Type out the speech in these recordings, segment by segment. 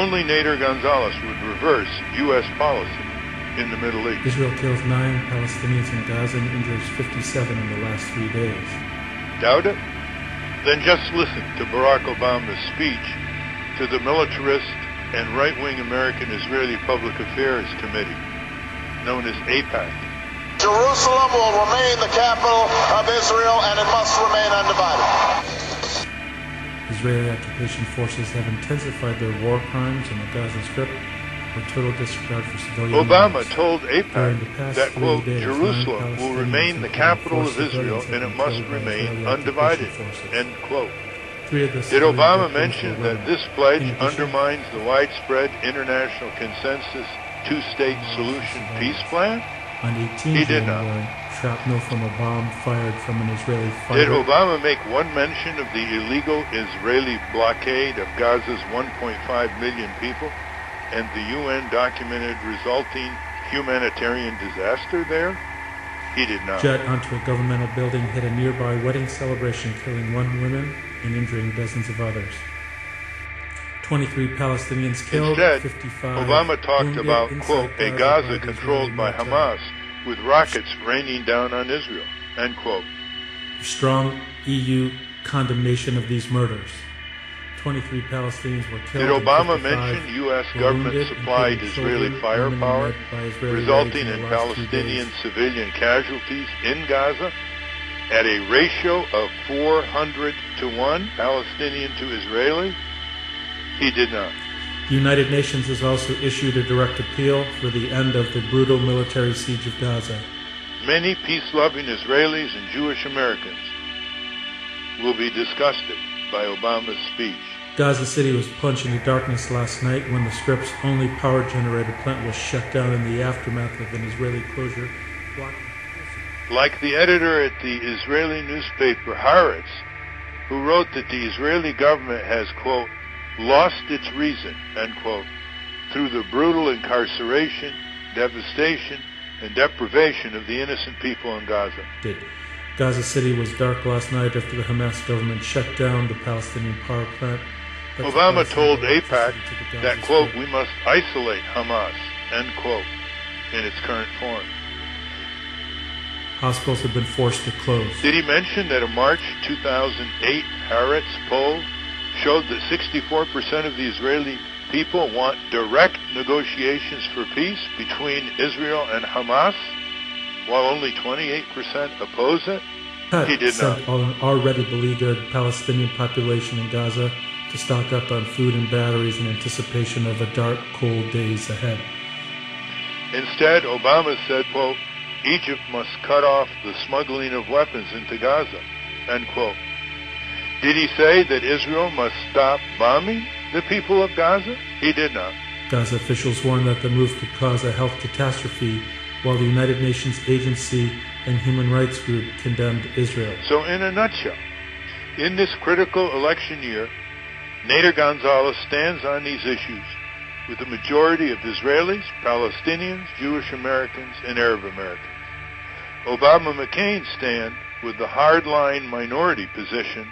only Nader Gonzalez would reverse U.S. policy in the Middle East. Israel kills 9 Palestinians in Gaza and injures 57 in the last 3 days. Doubt it? Then just listen to Barack Obama's speech to the militarist and right-wing American-Israeli Public Affairs Committee, known as AIPAC. Jerusalem will remain the capital of Israel, and it must remain undivided. Israeli occupation forces have intensified their war crimes in the Gaza Strip with total disregard for civilian Obama lives. told AIPAC that, quote, days, Jerusalem will remain the capital of Israel and it must remain undivided, end quote. Did Obama mention that this pledge undermines the widespread international consensus two-state solution peace plan? On 18 He did January, shrapnel from a bomb fired from an Israeli Did fighter. Obama make one mention of the illegal Israeli blockade of Gaza's 1.5 million people and the UN documented resulting humanitarian disaster there? He did not. Jet onto a governmental building hit a nearby wedding celebration, killing 1 woman and injuring dozens of others. 23 Palestinians killed, Instead, 55 Obama talked wounded about, inside quote, a Gaza Gaza by the controlled Israeli by military. Hamas with rockets raining down on Israel, end quote. Strong EU condemnation of these murders. 23 Palestinians were killed. Did Obama and 55 mention U.S. were government wounded, supplied including Israeli children, firepower, women, and men by Israeli resulting raids in the last 2 Palestinian days? civilian casualties in Gaza at a ratio of 400 to 1, Palestinian to Israeli? He did not. The United Nations has also issued a direct appeal for the end of the brutal military siege of Gaza. Many peace-loving Israelis and Jewish Americans will be disgusted by Obama's speech. Gaza City was plunged into darkness last night when the Strip's only power generator plant was shut down in the aftermath of an Israeli closure. Like the editor at the Israeli newspaper Haaretz, who wrote that the Israeli government has, quote, lost its reason, end quote, through the brutal incarceration, devastation, and deprivation of the innocent people in Gaza. Gaza City was dark last night after the Hamas government shut down the Palestinian power plant. Obama told AIPAC that, quote, we must isolate Hamas, end quote, in its current form. Hospitals have been forced to close. Did he mention that a March 2008 Haaretz poll showed that 64% of the Israeli people want direct negotiations for peace between Israel and Hamas, while only 28% oppose it? He did not. An already beleaguered Palestinian population in Gaza to stock up on food and batteries in anticipation of a dark, cold days ahead. Instead, Obama said, quote, Egypt must cut off the smuggling of weapons into Gaza, end quote. Did he say that Israel must stop bombing the people of Gaza? He did not. Gaza officials warned that the move could cause a health catastrophe, while the United Nations agency and human rights group condemned Israel. So in a nutshell, in this critical election year, Nader Gonzalez stands on these issues with the majority of Israelis, Palestinians, Jewish Americans, and Arab Americans. Obama and McCain stand with the hardline minority position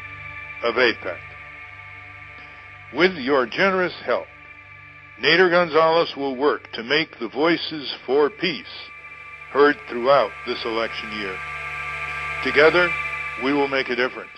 of AIPAC. With your generous help, Nader Gonzalez will work to make the voices for peace heard throughout this election year. Together, we will make a difference.